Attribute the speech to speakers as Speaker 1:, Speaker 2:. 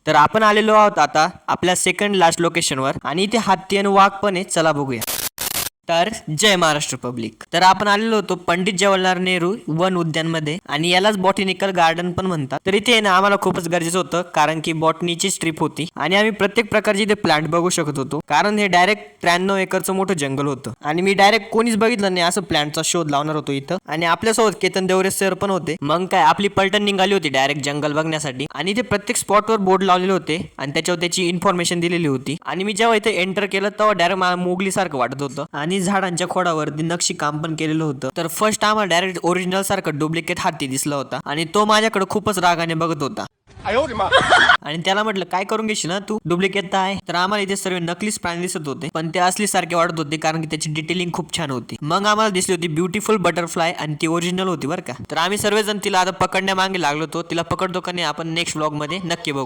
Speaker 1: तर आपण आलेलो आहोत आता आपल्या सेकंड लास्ट लोकेशनवर आणि इथे हत्ती आणि वाघ पण आहे, चला बघूया. तर जय महाराष्ट्र पब्लिक. तर आपण आलेलो होतो पंडित जवाहरलाल नेहरू वन उद्यान मध्ये आणि यालाच बॉटॅनिकल गार्डन पण म्हणतात. तर इथे ना आम्हाला खूपच गरजेचं होतं कारण की बॉटनीची ट्रिप होती आणि आम्ही प्रत्येक प्रकारचे इथे प्लांट बघू शकत होतो कारण हे डायरेक्ट 93 एकरचं मोठं जंगल होतं आणि मी डायरेक्ट कोणीच बघितलं नाही असं प्लांटचा शोध लावणार होतो इथं. आणि आपल्यासोबत केतन देवरे सर पण होते. मग काय आपली पलटण निघाली होती डायरेक्ट जंगल बघण्यासाठी आणि इथे प्रत्येक स्पॉटवर बोर्ड लावलेले होते आणि त्याच्यावर त्याची इन्फॉर्मेशन दिलेली होती. आणि मी जेव्हा इथे एंटर केलं तेव्हा डायरेक्ट मला मोगली सारखं वाटत होतं आणि झाडांच्या खोडावरती नक्षी काम पण केलेलं होतं. तर फर्स्ट आम्हाला डायरेक्ट ओरिजिनल सारखं डुप्लिकेट हत्ती दिसला होता आणि तो माझ्याकडे खूपच रागाने बघत होता आणि त्याला म्हटलं काय करून घेशील ना तू, डुप्लिकेट तर आहे. तर आम्हाला इथे सर्व नकलीच प्राणी दिसत होते पण ते असली सारखे वाटत होते कारण की त्याची डिटेलिंग खूप छान होती. मग आम्हाला दिसली होती ब्युटिफुल बटरफ्लाय आणि ती ओरिजिनल होती बरं का. तर आम्ही सर्वजण तिला आता पकडण्या मागे लागलो होतो. तिला पकडतो का नाही आपण नेक्स्ट व्लॉग मध्ये नक्की बघू.